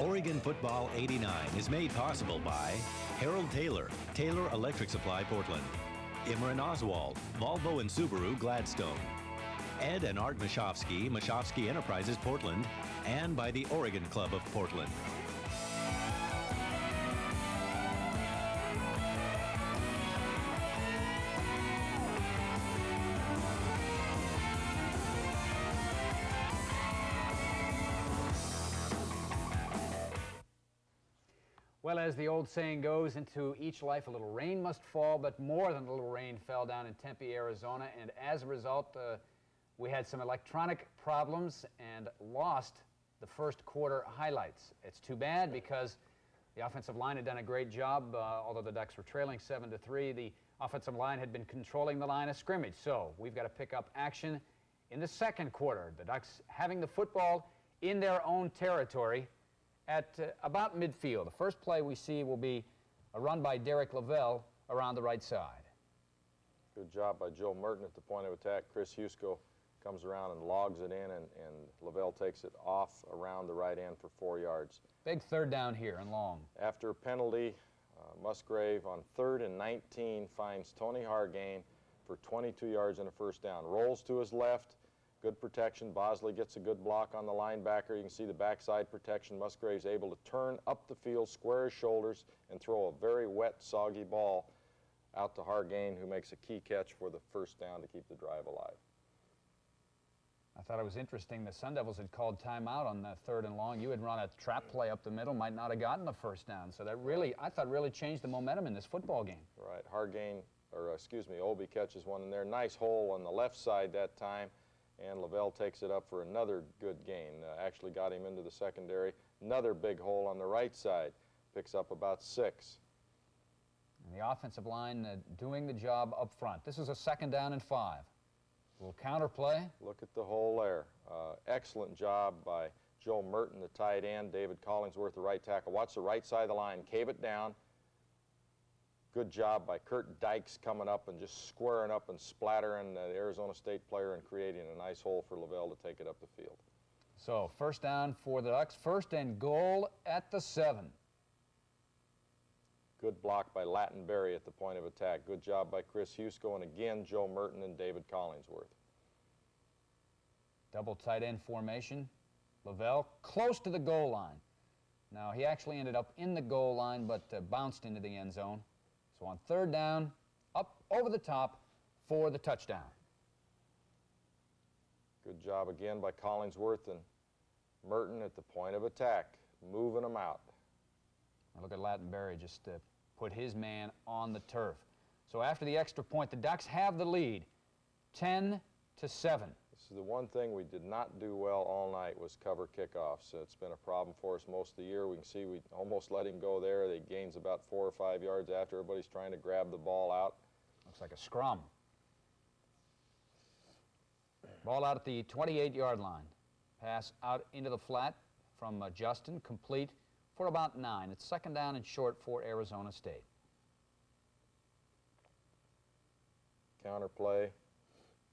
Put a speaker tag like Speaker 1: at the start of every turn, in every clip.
Speaker 1: Oregon Football 89 is made possible by Harold Taylor, Taylor Electric Supply, Portland. Imran Oswald, Volvo and Subaru, Gladstone. Ed and Art Mashofsky, Mashofsky Enterprises, Portland, and by the Oregon Club of Portland.
Speaker 2: Well, as the old saying goes, into each life a little rain must fall, but more than a little rain fell down in Tempe, Arizona, and as a result, we had some electronic problems and lost the first quarter highlights. It's too bad because the offensive line had done a great job, although the Ducks were trailing 7-3. The offensive line had been controlling the line of scrimmage, so we've got to pick up action in the second quarter. The Ducks having the football in their own territory at about midfield. The first play we see will be a run by LaBelle around the right side.
Speaker 3: Good job by Joe Merton at the point of attack. Chris Husko comes around and logs it in, and LaBelle takes it off around the right end for 4 yards.
Speaker 2: Big third down here and long.
Speaker 3: After a penalty, Musgrave on 3rd and 19 finds Tony Hargain for 22 yards and a first down. Rolls to his left. Good protection. Bosley gets a good block on the linebacker. You can see the backside protection. Musgrave's able to turn up the field, square his shoulders, and throw a very wet, soggy ball out to Hargain, who makes a key catch for the first down to keep the drive alive.
Speaker 2: I thought it was interesting the Sun Devils had called timeout on that 3rd and long. You had run a trap play up the middle, might not have gotten the first down. So that really, I thought, really changed the momentum in this football game.
Speaker 3: Right. Obi catches one in there. Nice hole on the left side that time. And LaBelle takes it up for another good gain. Actually got him into the secondary. Another big hole on the right side. Picks up about 6.
Speaker 2: And the offensive line doing the job up front. This is a 2nd down and 5. A little counter play.
Speaker 3: Look at the hole there. Excellent job by Joe Merton, the tight end. David Collingsworth, the right tackle. Watch the right side of the line. Cave it down. Good job by Kurt Dykes coming up and just squaring up and splattering the Arizona State player and creating a nice hole for LaBelle to take it up the field.
Speaker 2: So, first down for the Ducks. 1st and goal at the 7.
Speaker 3: Good block by Lattenberry at the point of attack. Good job by Chris Husko, and again, Joe Merton and David Collingsworth.
Speaker 2: Double tight end formation. LaBelle close to the goal line. Now, he actually ended up in the goal line, but bounced into the end zone. So on 3rd down, up over the top for the touchdown.
Speaker 3: Good job again by Collingsworth and Merton at the point of attack, moving them out.
Speaker 2: Now look at Lattenberry just put his man on the turf. So after the extra point, the Ducks have the lead, 10-7.
Speaker 3: This is the one thing we did not do well all night was cover kickoffs. It's been a problem for us most of the year. We can see we almost let him go there. He gains about 4 or 5 yards after everybody's trying to grab the ball out.
Speaker 2: Looks like a scrum. Ball out at the 28-yard line. Pass out into the flat from Justin, complete for about 9. It's 2nd down and short for Arizona State.
Speaker 3: Counter play.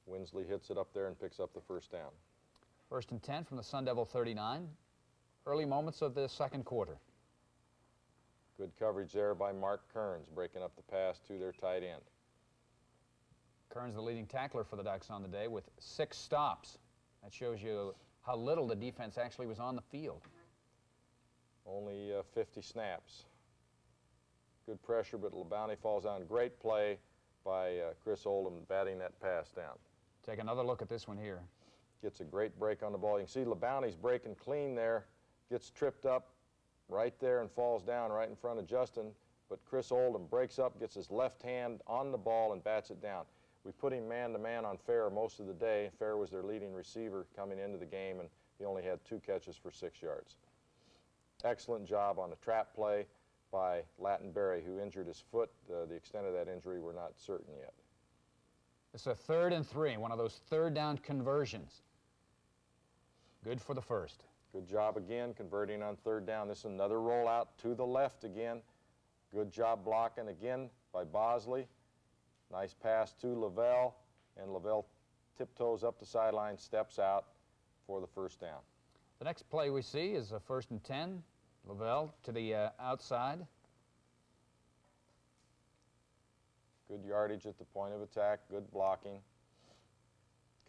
Speaker 3: Winsley hits it up there and picks up the first down.
Speaker 2: 1st and 10 from the Sun Devil 39. Early moments of the second quarter.
Speaker 3: Good coverage there by Mark Kearns, breaking up the pass to their tight end.
Speaker 2: Kearns, the leading tackler for the Ducks on the day, with 6 stops. That shows you how little the defense actually was on the field.
Speaker 3: Only 50 snaps. Good pressure, but LeBounty falls down. Great play by Chris Oldham batting that pass down.
Speaker 2: Take another look at this one here.
Speaker 3: Gets a great break on the ball. You can see LeBounty's breaking clean there, gets tripped up right there and falls down right in front of Justin, but Chris Oldham breaks up, gets his left hand on the ball and bats it down. We put him man-to-man on Fair most of the day. Fair was their leading receiver coming into the game, and he only had 2 catches for 6 yards. Excellent job on the trap play by Lattenberry, who injured his foot. The extent of that injury we're not certain yet.
Speaker 2: It's a 3rd and 3, one of those 3rd down conversions. Good for the first.
Speaker 3: Good job again converting on 3rd down. This is another rollout to the left again. Good job blocking again by Bosley. Nice pass to LaBelle, and LaBelle tiptoes up the sideline, steps out for the first down.
Speaker 2: The next play we see is a 1st and 10 LaBelle to the outside.
Speaker 3: Good yardage at the point of attack, good blocking.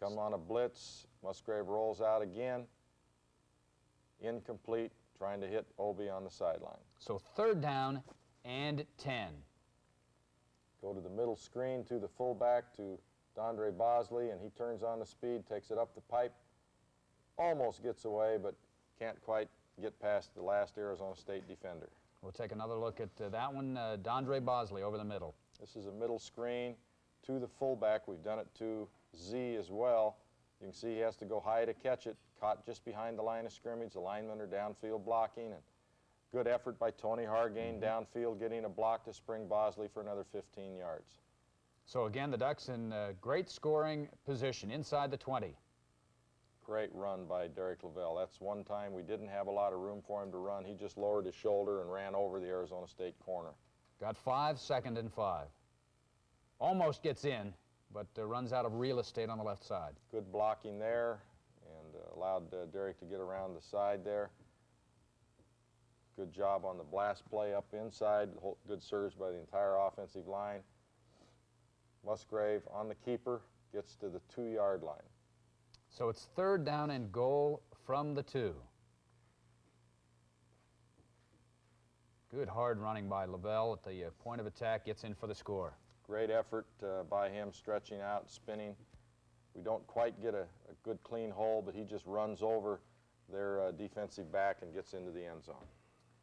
Speaker 3: Come on a blitz, Musgrave rolls out again. Incomplete, trying to hit Obie on the sideline.
Speaker 2: So 3rd down and 10.
Speaker 3: Go to the middle screen to the fullback, to Dondre Bosley, and he turns on the speed, takes it up the pipe, almost gets away, but can't quite get past the last Arizona State defender.
Speaker 2: We'll take another look at that one, Dondre Bosley over the middle.
Speaker 3: This is a middle screen to the fullback. We've done it to Z as well. You can see he has to go high to catch it, caught just behind the line of scrimmage. The linemen are downfield blocking, and good effort by Tony Hargain downfield, getting a block to spring Bosley for another 15 yards.
Speaker 2: So again, the Ducks in great scoring position inside the 20.
Speaker 3: Great run by Derek LaBelle. That's one time we didn't have a lot of room for him to run. He just lowered his shoulder and ran over the Arizona State corner.
Speaker 2: Got 5, 2nd and 5. Almost gets in, but runs out of real estate on the left side.
Speaker 3: Good blocking there, and allowed Derek to get around the side there. Good job on the blast play up inside. Good serves by the entire offensive line. Musgrave on the keeper, gets to the 2-yard line.
Speaker 2: So it's 3rd down and goal from the 2. Good hard running by LaBelle at the point of attack, gets in for the score.
Speaker 3: Great effort by him, stretching out, spinning. We don't quite get a good clean hole, but he just runs over their defensive back and gets into the end zone.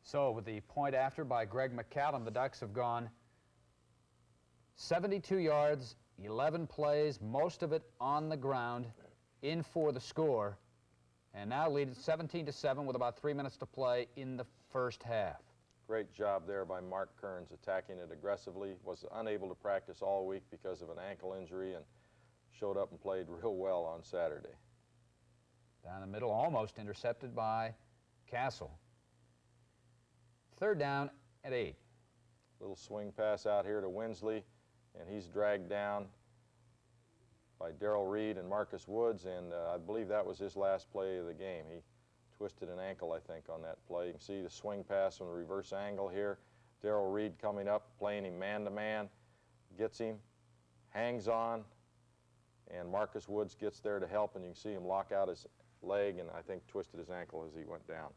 Speaker 2: So with the point after by Greg McCallum, the Ducks have gone 72 yards, 11 plays, most of it on the ground, in for the score, and now lead it 17-7 with about 3 minutes to play in the first half.
Speaker 3: Great job there by Mark Kearns, attacking it aggressively. Was unable to practice all week because of an ankle injury, and showed up and played real well on Saturday.
Speaker 2: Down the middle, almost intercepted by Castle. 3rd down at 8.
Speaker 3: Little swing pass out here to Winsley, and he's dragged down by Darrell Reed and Marcus Woods, and I believe that was his last play of the game. He twisted an ankle, I think, on that play. You can see the swing pass from the reverse angle here. Darrell Reed coming up, playing him man-to-man, gets him, hangs on, and Marcus Woods gets there to help, and you can see him lock out his leg and I think twisted his ankle as he went down.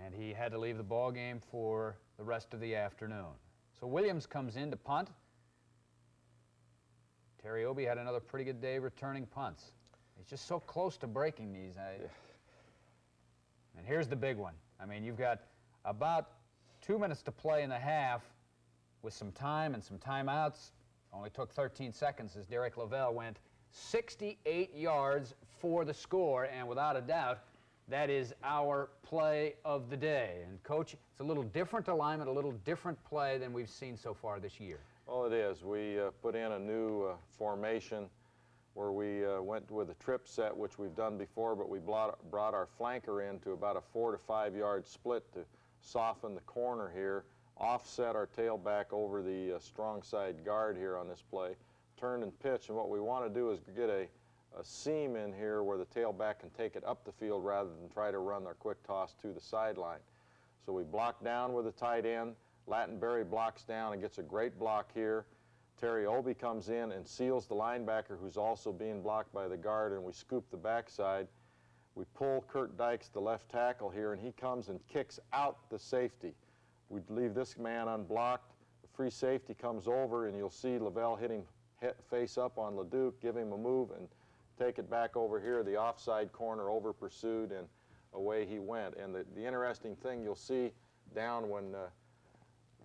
Speaker 2: And he had to leave the ball game for the rest of the afternoon. So Williams comes in to punt. Terry Obie had another pretty good day returning punts. He's just so close to breaking these. And here's the big one. I mean, you've got about 2 minutes to play in the half with some time and some timeouts. Only took 13 seconds as Derek LaBelle went 68 yards for the score, and without a doubt, that is our play of the day. And Coach, it's a little different alignment, a little different play than we've seen so far this year.
Speaker 3: Well, it is. We put in a new formation where we went with a trip set, which we've done before, but we brought our flanker in to about a 4 to 5 yard split to soften the corner here, offset our tailback over the strong side guard here on this play, turn and pitch, and what we want to do is get a seam in here where the tailback can take it up the field rather than try to run our quick toss to the sideline. So we block down with a tight end. Lattenberry blocks down and gets a great block here. Terry Obie comes in and seals the linebacker, who's also being blocked by the guard, and we scoop the backside. We pull Kurt Dykes, the left tackle here, and he comes and kicks out the safety. We leave this man unblocked. The free safety comes over, and you'll see LaBelle hit him face up on LeDuc, give him a move, and take it back over here, the offside corner, over pursued, and away he went. And the interesting thing you'll see down when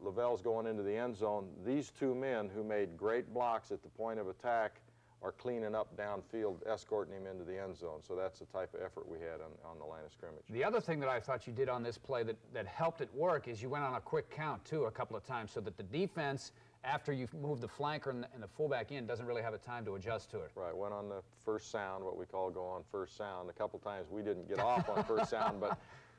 Speaker 3: LaBelle's going into the end zone, these two men who made great blocks at the point of attack are cleaning up downfield, escorting him into the end zone. So that's the type of effort we had on the line of scrimmage.
Speaker 2: The other thing that I thought you did on this play that helped it work is you went on a quick count, too, a couple of times, so that the defense, after you've moved the flanker and the fullback in, doesn't really have a time to adjust to it.
Speaker 3: Right, went on the first sound, what we call go on first sound. A couple times we didn't get off on first sound,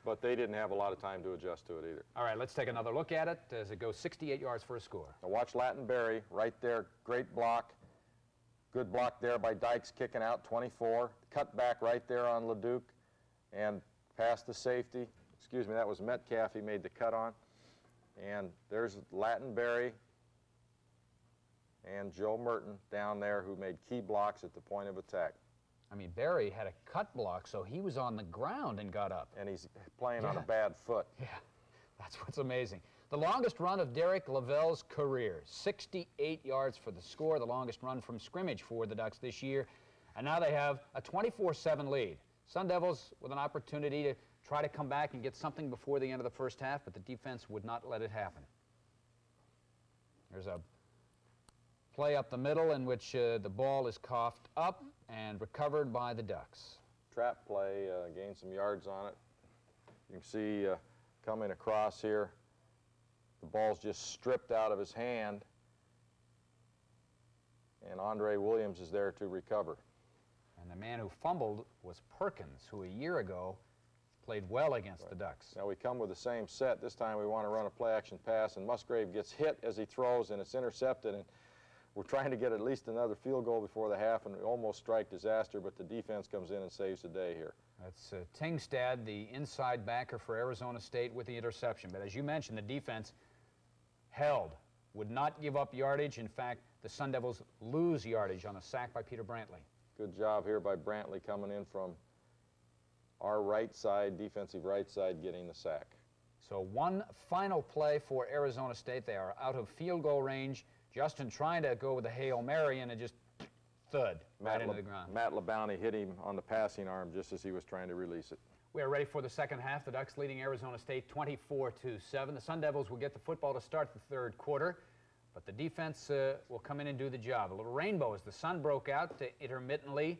Speaker 3: but they didn't have a lot of time to adjust to it either.
Speaker 2: All right, let's take another look at it as it goes 68 yards for a score.
Speaker 3: Now watch Lattenberry right there, great block. Good block there by Dykes, kicking out 24. Cut back right there on LeDuc and past the safety. excuse me, that was Metcalf he made the cut on. And there's Lattenberry and Joe Merton down there who made key blocks at the point of attack.
Speaker 2: I mean, Barry had a cut block, so he was on the ground and got up.
Speaker 3: And he's playing on a bad foot.
Speaker 2: Yeah, that's what's amazing. The longest run of Derek LaBelle's career, 68 yards for the score, the longest run from scrimmage for the Ducks this year. And now they have a 24-7 lead. Sun Devils with an opportunity to try to come back and get something before the end of the first half, but the defense would not let it happen. There's a play up the middle in which the ball is coughed up and recovered by the Ducks.
Speaker 3: Trap play, gained some yards on it. You can see coming across here, the ball's just stripped out of his hand, and Andre Williams is there to recover.
Speaker 2: And the man who fumbled was Perkins, who a year ago played well against the Ducks.
Speaker 3: Now we come with the same set. This time we want to run a play-action pass, and Musgrave gets hit as he throws, and it's intercepted. And we're trying to get at least another field goal before the half, and we almost strike disaster, but the defense comes in and saves the day here.
Speaker 2: That's Tingstad, the inside backer for Arizona State, with the interception. But as you mentioned, the defense held, would not give up yardage. In fact, the Sun Devils lose yardage on a sack by Peter Brantley.
Speaker 3: Good job here by Brantley coming in from our right side, defensive right side, getting the sack.
Speaker 2: So one final play for Arizona State. They are out of field goal range. Justin trying to go with a Hail Mary, and it just thud right into the ground.
Speaker 3: Matt LaBelle hit him on the passing arm just as he was trying to release it.
Speaker 2: We are ready for the second half. The Ducks leading Arizona State 24-7. The Sun Devils will get the football to start the third quarter, but the defense will come in and do the job. A little rainbow as the sun broke out intermittently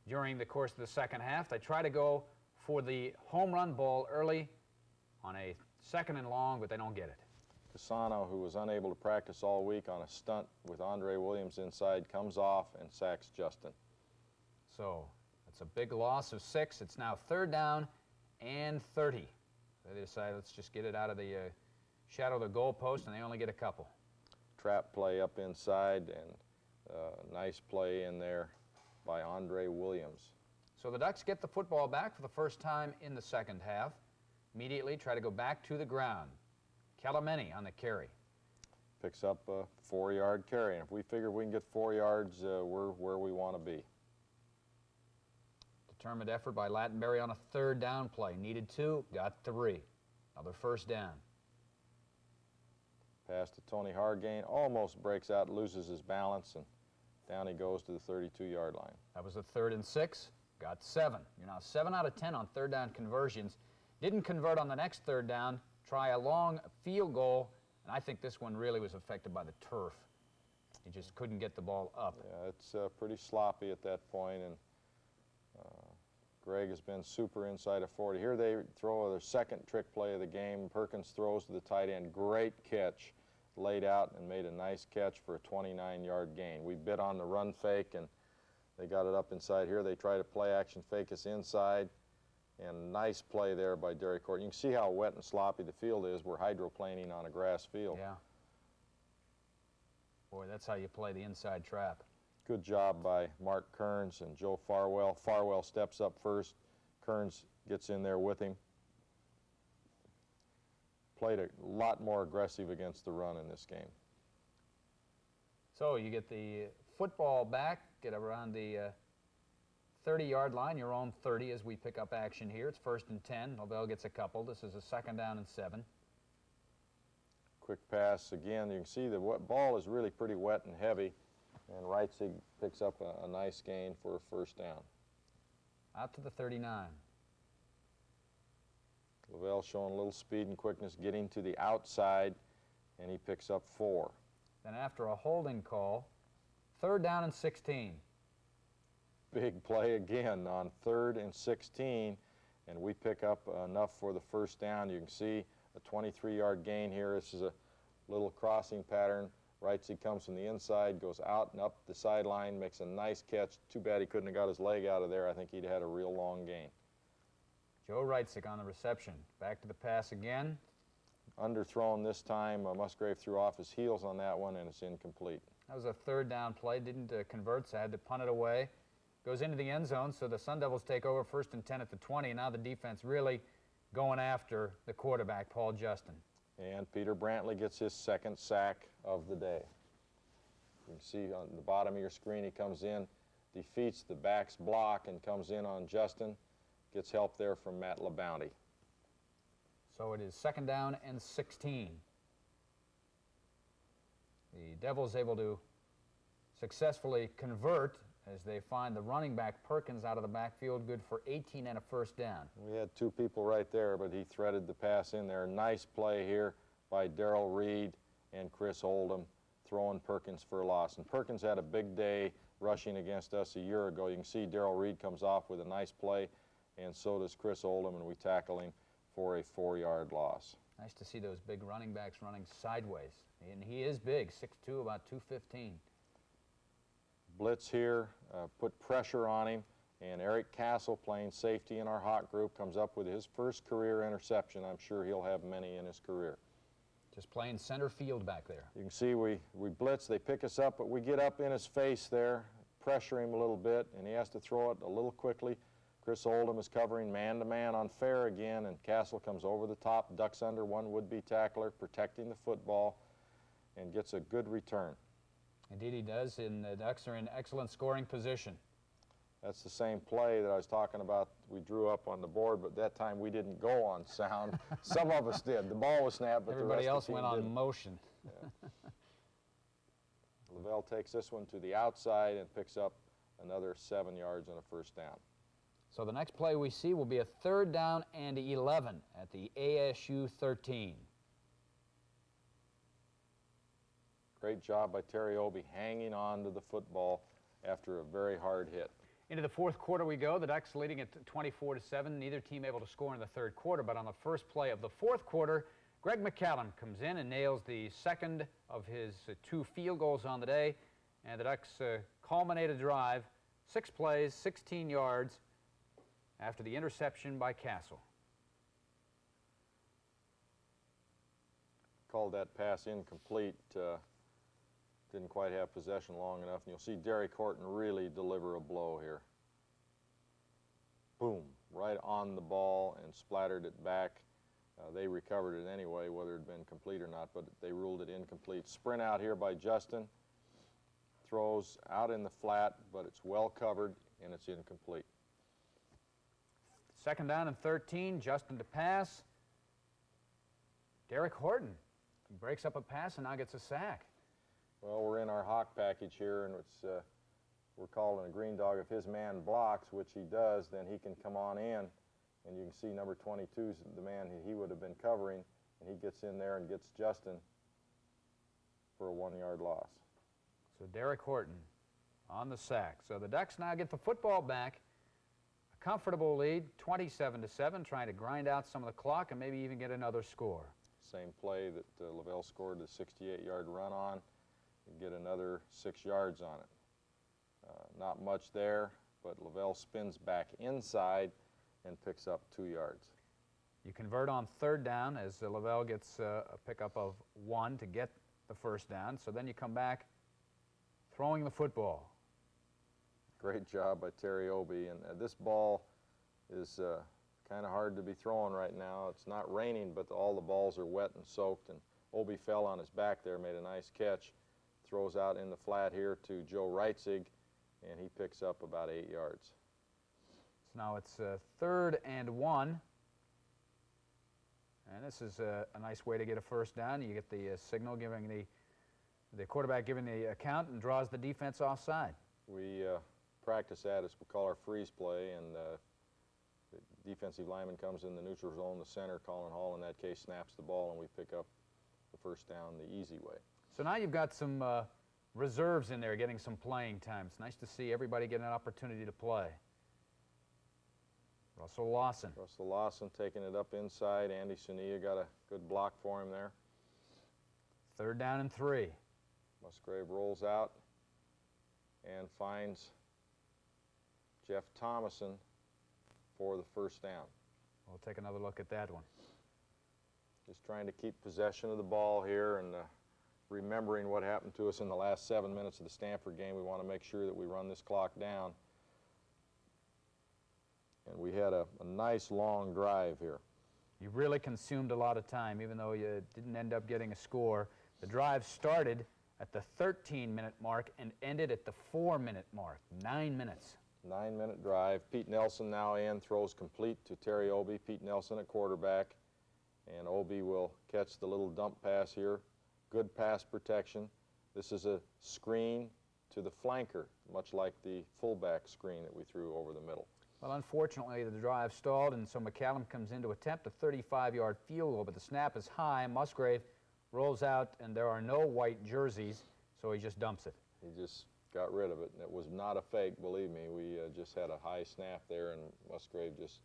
Speaker 2: during the course of the second half. They try to go for the home run ball early on a second and long, but they don't get it.
Speaker 3: Casano, who was unable to practice all week on a stunt with Andre Williams inside, comes off and sacks Justin.
Speaker 2: So that's a big loss of 6. It's now third down and 30. They decide, let's just get it out of the shadow of the goal post, and they only get a couple.
Speaker 3: Trap play up inside, and nice play in there by Andre Williams.
Speaker 2: So the Ducks get the football back for the first time in the second half. Immediately try to go back to the ground. Calameni on the carry.
Speaker 3: Picks up a 4-yard carry, and if we figure we can get 4 yards, we're where we want to be.
Speaker 2: Determined effort by Lattenberry on a third down play. Needed 2, got 3. Another first down.
Speaker 3: Pass to Tony Hargain, almost breaks out, loses his balance, and down he goes to the 32-yard line.
Speaker 2: That was a 3rd and 6, got 7. You're now 7 out of 10 on third down conversions. Didn't convert on the next third down. Try a long field goal, and I think this one really was affected by the turf. He just couldn't get the ball up.
Speaker 3: Yeah, it's pretty sloppy at that point, and Greg has been super inside of 40. Here they throw their second trick play of the game. Perkins throws to the tight end. Great catch, laid out and made a nice catch for a 29-yard gain. We bit on the run fake, and they got it up inside here. They try to play action fake us inside. And nice play there by Derek Court. You can see how wet and sloppy the field is. We're hydroplaning on a grass field.
Speaker 2: Yeah. Boy, that's how you play the inside trap.
Speaker 3: Good job by Mark Kearns and Joe Farwell. Farwell steps up first. Kearns gets in there with him. Played a lot more aggressive against the run in this game.
Speaker 2: So you get the football back, get around the 30-yard line, your own 30 as we pick up action here. It's 1st and 10. LaBelle gets a couple. This is a 2nd down and 7.
Speaker 3: Quick pass again. You can see the ball is really pretty wet and heavy, and Reitzig picks up a nice gain for a 1st down.
Speaker 2: Out to the 39.
Speaker 3: LaBelle showing a little speed and quickness, getting to the outside, and he picks up 4.
Speaker 2: Then after a holding call, 3rd down and 16.
Speaker 3: Big play again on 3rd and 16, and we pick up enough for the 1st down. You can see a 23-yard gain here. This is a little crossing pattern. Reitzig comes from the inside, goes out and up the sideline, makes a nice catch. Too bad he couldn't have got his leg out of there. I think he'd had a real long gain.
Speaker 2: Joe Reitzig on the reception. Back to the pass again.
Speaker 3: Underthrown this time. Musgrave threw off his heels on that one, and it's incomplete.
Speaker 2: That was a 3rd down play. Didn't convert, so I had to punt it away. Goes into the end zone, so the Sun Devils take over 1st and 10 at the 20. Now the defense really going after the quarterback, Paul Justin.
Speaker 3: And Peter Brantley gets his second sack of the day. You can see on the bottom of your screen, he comes in, defeats the back's block, and comes in on Justin. Gets help there from Matt LaBelle.
Speaker 2: So it is 2nd down and 16. The Devils able to successfully convert as they find the running back Perkins out of the backfield, good for 18 and a first down.
Speaker 3: We had two people right there, but he threaded the pass in there. Nice play here by Darrell Reed and Chris Oldham, throwing Perkins for a loss. And Perkins had a big day rushing against us a year ago. You can see Darrell Reed comes off with a nice play, and so does Chris Oldham, and we tackle him for a 4-yard loss.
Speaker 2: Nice to see those big running backs running sideways. And he is big, 6'2", about 215.
Speaker 3: Blitz here, put pressure on him, and Eric Castle, playing safety in our hot group, comes up with his first career interception. I'm sure he'll have many in his career.
Speaker 2: Just playing center field back there.
Speaker 3: You can see we blitz, they pick us up, but we get up in his face there, pressure him a little bit, and he has to throw it a little quickly. Chris Oldham is covering man-to-man on fair again, and Castle comes over the top, ducks under one would-be tackler, protecting the football, and gets a good return.
Speaker 2: Indeed he does, and the Ducks are in excellent scoring position.
Speaker 3: That's the same play that I was talking about we drew up on the board, but that time we didn't go on sound. Some of us did. The ball was snapped, but
Speaker 2: everybody
Speaker 3: the rest
Speaker 2: else
Speaker 3: of the team
Speaker 2: went on
Speaker 3: didn't.
Speaker 2: motion.
Speaker 3: Yeah. LaBelle takes this one to the outside and picks up another 7 yards and a first down.
Speaker 2: So the next play we see will be a 3rd down and 11 at the ASU 13.
Speaker 3: Great job by Terry Obie hanging on to the football after a very hard hit.
Speaker 2: Into the 4th quarter we go. The Ducks leading at 24-7. Neither team able to score in the 3rd quarter, but on the first play of the 4th quarter, Greg McCallum comes in and nails the second of his 2 field goals on the day, and the Ducks culminate a drive, 6 plays, 16 yards after the interception by Castle.
Speaker 3: Called that pass incomplete. Didn't quite have possession long enough, and you'll see Derek Horton really deliver a blow here. Boom, right on the ball and splattered it back. They recovered it anyway, whether it had been complete or not, but they ruled it incomplete. Sprint out here by Justin. Throws out in the flat, but it's well covered, and it's incomplete.
Speaker 2: 2nd down and 13, Justin to pass. Derek Horton breaks up a pass and now gets a sack.
Speaker 3: Well, we're in our hawk package here, and it's we're calling a green dog. If his man blocks, which he does, then he can come on in, and you can see number 22 is the man he would have been covering, and he gets in there and gets Justin for a 1-yard loss.
Speaker 2: So Derek Horton on the sack. So the Ducks now get the football back. A comfortable lead, 27-7, trying to grind out some of the clock and maybe even get another score.
Speaker 3: Same play that LaBelle scored the 68-yard run on. Get another 6 yards on it. Not much there, but LaBelle spins back inside and picks up 2 yards.
Speaker 2: You convert on 3rd down as LaBelle gets a pickup of 1 to get the first down. So then you come back throwing the football.
Speaker 3: Great job by Terry Obie. And this ball is kind of hard to be throwing right now. It's not raining, but all the balls are wet and soaked. And Obie fell on his back there, made a nice catch. Throws out in the flat here to Joe Reitzig, and he picks up about 8 yards.
Speaker 2: So now it's 3rd and 1. And this is a nice way to get a first down. You get the signal giving the quarterback giving the count and draws the defense offside.
Speaker 3: We practice that as we call our freeze play, and the defensive lineman comes in the neutral zone, the center, Colin Hall in that case, snaps the ball, and we pick up the first down the easy way.
Speaker 2: So now you've got some reserves in there getting some playing time. It's nice to see everybody get an opportunity to play. Russell Lawson.
Speaker 3: Russell Lawson taking it up inside. Andy Sunea got a good block for him there.
Speaker 2: 3rd down and 3.
Speaker 3: Musgrave rolls out and finds Jeff Thomason for the first down.
Speaker 2: We'll take another look at that one.
Speaker 3: Just trying to keep possession of the ball here and remembering what happened to us in the last 7 minutes of the Stanford game. We want to make sure that we run this clock down. And we had a nice long drive here.
Speaker 2: You really consumed a lot of time, even though you didn't end up getting a score. The drive started at the 13-minute mark and ended at the 4-minute mark, 9 minutes.
Speaker 3: 9-minute drive. Pete Nelson now in, throws complete to Terry Obie. Pete Nelson at quarterback. And Obie will catch the little dump pass here. Good pass protection. This is a screen to the flanker, much like the fullback screen that we threw over the middle.
Speaker 2: Well, unfortunately, the drive stalled, and so McCallum comes in to attempt a 35-yard field goal, but the snap is high. Musgrave rolls out, and there are no white jerseys, so he just dumps it.
Speaker 3: He just got rid of it, and it was not a fake, believe me. We just had a high snap there, and Musgrave just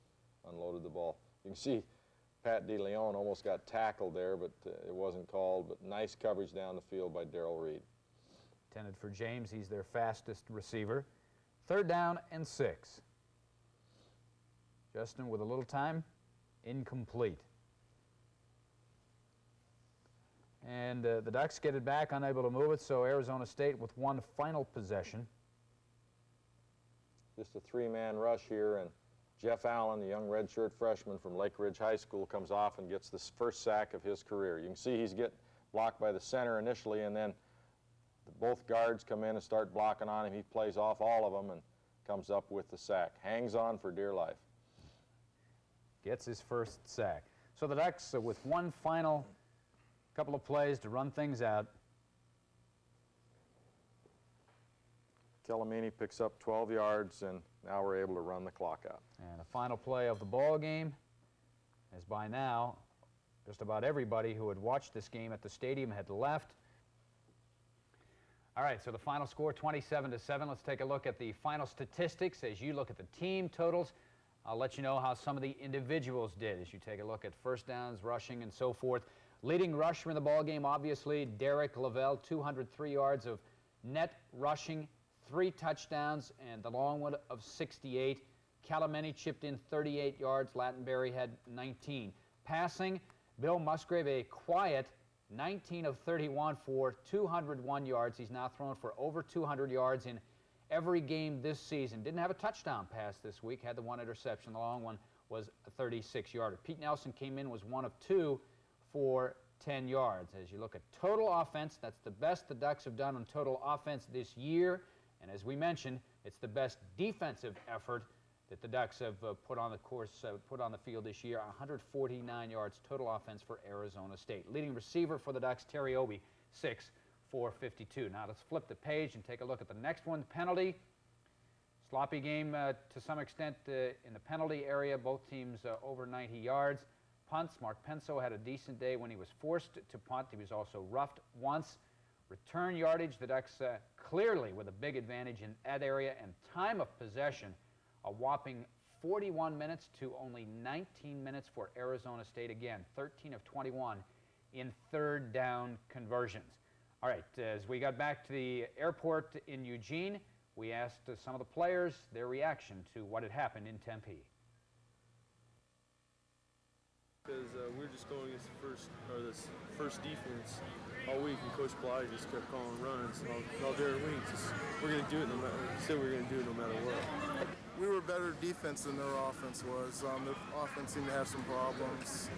Speaker 3: unloaded the ball. You can see Pat DeLeon almost got tackled there, but it wasn't called, but nice coverage down the field by Darrell Reed.
Speaker 2: Intended for James. He's their fastest receiver. 3rd down and 6. Justin with a little time, incomplete. And the Ducks get it back, unable to move it, so Arizona State with one final possession.
Speaker 3: Just a 3-man rush here, and Jeff Allen, the young redshirt freshman from Lake Ridge High School, comes off and gets the first sack of his career. You can see he's getting blocked by the center initially, and then both guards come in and start blocking on him. He plays off all of them and comes up with the sack. Hangs on for dear life.
Speaker 2: Gets his first sack. So the Ducks, with one final couple of plays to run things out.
Speaker 3: Kellamini picks up 12 yards, and now we're able to run the clock out.
Speaker 2: And a final play of the ball game, as by now, just about everybody who had watched this game at the stadium had left. All right, so the final score, 27-7. Let's take a look at the final statistics as you look at the team totals. I'll let you know how some of the individuals did as you take a look at first downs, rushing, and so forth. Leading rusher in the ballgame, obviously, Derek LaBelle, 203 yards of net rushing, 3 touchdowns, and the long one of 68. Calameni chipped in 38 yards. Lattenberry had 19. Passing, Bill Musgrave, a quiet 19 of 31 for 201 yards. He's now thrown for over 200 yards in every game this season. Didn't have a touchdown pass this week, had the 1 interception. The long one was a 36-yarder. Pete Nelson came in, was 1 of 2 for 10 yards. As you look at total offense, that's the best the Ducks have done on total offense this year. And as we mentioned, it's the best defensive effort that the Ducks have put on the field this year. 149 yards total offense for Arizona State. Leading receiver for the Ducks, Terry Obie, 6 for 52. Now let's flip the page and take a look at the next one. Penalty. Sloppy game to some extent in the penalty area. Both teams over 90 yards. Punts, Mark Penso had a decent day when he was forced to punt. He was also roughed once. Return yardage, the Ducks clearly with a big advantage in that area. And time of possession, a whopping 41 minutes to only 19 minutes for Arizona State. Again, 13 of 21 in 3rd down conversions. All right, as we got back to the airport in Eugene, we asked some of the players their reaction to what had happened in Tempe.
Speaker 4: Because we were just going against this first defense all week, and Coach Bly just kept calling runs. All during the week, we're going to do it no matter. He said we're going to do it no matter what.
Speaker 5: We were better defense than their offense was. Their offense seemed to have some problems.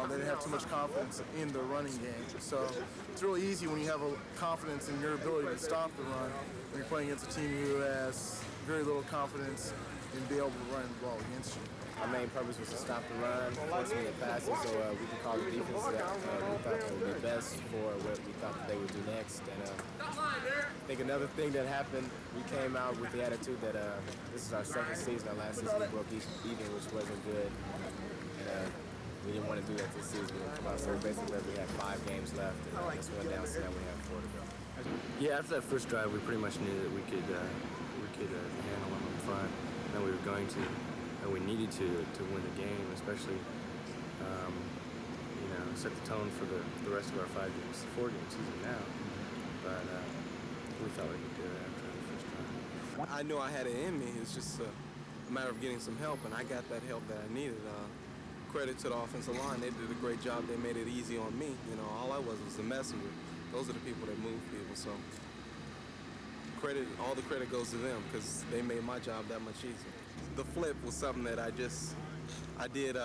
Speaker 5: They didn't have too much confidence in the running game. So it's really easy when you have a confidence in your ability to stop the run when you're playing against a team who has very little confidence in being able to run the ball against you.
Speaker 6: Our main purpose was to stop the run, force them to pass it, so we could call the defense that we thought would be best for what we thought that they would do next. And I think another thing that happened, we came out with the attitude that this is our second season. Our last season we broke even, which wasn't good. And we didn't want to do that this season. So basically we had 5 games left, and this one down, so now we have 4 to go.
Speaker 4: Yeah, after that first drive, we pretty much knew that we could handle them up front, and we were going to. And we needed to win the game, especially, set the tone for the rest of our 4-game season now. But we thought we could do it after the first time.
Speaker 5: I knew I had it in me. It's just a matter of getting some help, and I got that help that I needed. Credit to the offensive line. They did a great job. They made it easy on me. All I was the messenger. Those are the people that move people. So all the credit goes to them because they made my job that much easier. The flip was something that I
Speaker 7: I did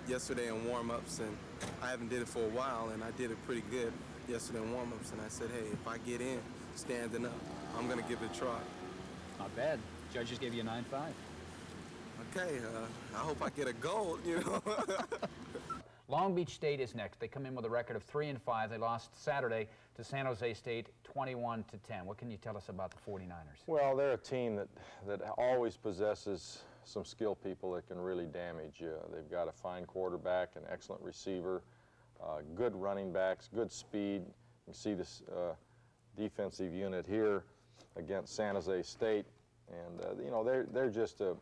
Speaker 7: yesterday in warm-ups, and I haven't did it for a while, and I did it pretty good yesterday in warm-ups, and I said, hey, if I get in standing up, I'm going to give it a try.
Speaker 2: Not bad. Judges gave you a 9.5.
Speaker 7: Okay, I hope I get a gold, you know.
Speaker 2: Long Beach State is next. They come in with a record of 3-5. They lost Saturday to San Jose State 21-10. What can you tell us about the 49ers?
Speaker 3: Well, they're a team that always possesses some skilled people that can really damage you. They've got a fine quarterback, an excellent receiver, good running backs, good speed. You can see this defensive unit here against San Jose State. And, you know, they're just a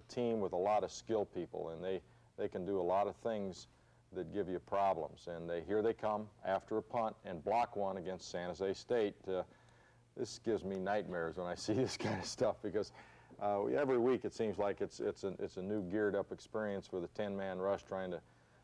Speaker 3: team with a lot of skilled people, and they can do a lot of things that give you problems. And here they come after a punt and block one against San Jose State. This gives me nightmares when I see this kind of stuff, because every week it seems like it's a new geared up experience with a 10-man rush trying to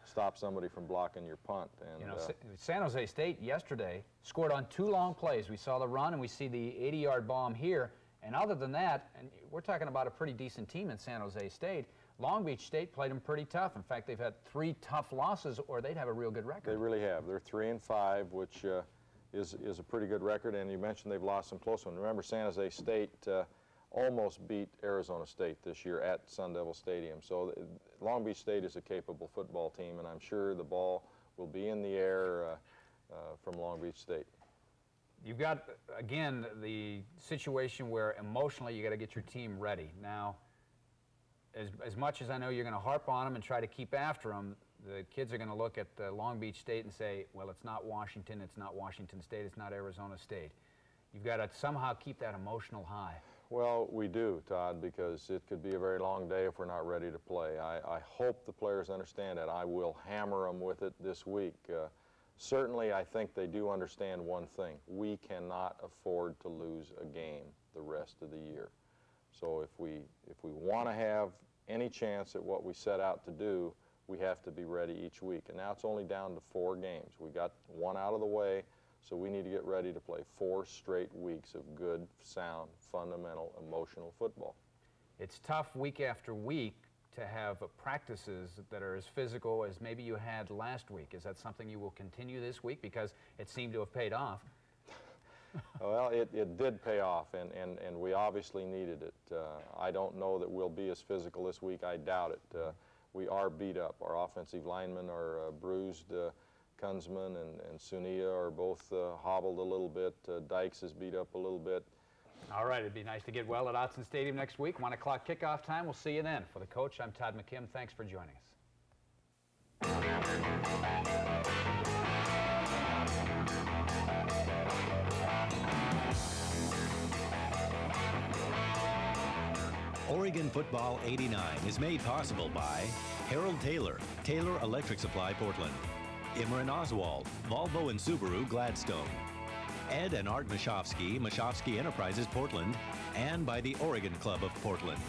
Speaker 3: stop somebody from blocking your punt. And
Speaker 2: you know, San Jose State yesterday scored on 2 long plays. We saw the run and we see the 80-yard bomb here. And other than that, and we're talking about a pretty decent team in San Jose State, Long Beach State played them pretty tough. In fact, they've had 3 tough losses, or they'd have a real good record.
Speaker 3: They really have. They're 3-5, which is a pretty good record. And you mentioned they've lost some close ones. Remember, San Jose State almost beat Arizona State this year at Sun Devil Stadium. So Long Beach State is a capable football team, and I'm sure the ball will be in the air from Long Beach State.
Speaker 2: You've got, again, the situation where emotionally you got to get your team ready. Now, as much as I know you're going to harp on them and try to keep after them, the kids are going to look at Long Beach State and say, well, it's not Washington, it's not Washington State, it's not Arizona State. You've got to somehow keep that emotional high.
Speaker 3: Well, we do, Todd, because it could be a very long day if we're not ready to play. I hope the players understand that. I will hammer them with it this week. Certainly, I think they do understand one thing. We cannot afford to lose a game the rest of the year. So if we want to have any chance at what we set out to do, we have to be ready each week. And now it's only down to 4 games. We got 1 out of the way, so we need to get ready to play 4 straight weeks of good, sound, fundamental, emotional football.
Speaker 2: It's tough week after week to have practices that are as physical as maybe you had last week. Is that something you will continue this week, because it seemed to have paid off?
Speaker 3: Well, it did pay off, and we obviously needed it. I don't know that we'll be as physical this week. I doubt it. We are beat up. Our offensive linemen are bruised. Kunzman and Sunia are both hobbled a little bit. Dykes is beat up a little bit.
Speaker 2: All right, it'd be nice to get well at Autzen Stadium next week. 1 o'clock kickoff time. We'll see you then. For the coach, I'm Todd McKim. Thanks for joining us.
Speaker 1: Oregon Football 89 is made possible by Harold Taylor, Taylor Electric Supply Portland, Imran Oswald, Volvo and Subaru Gladstone, Ed and Art Mashofsky, Mashofsky Enterprises Portland, and by the Oregon Club of Portland.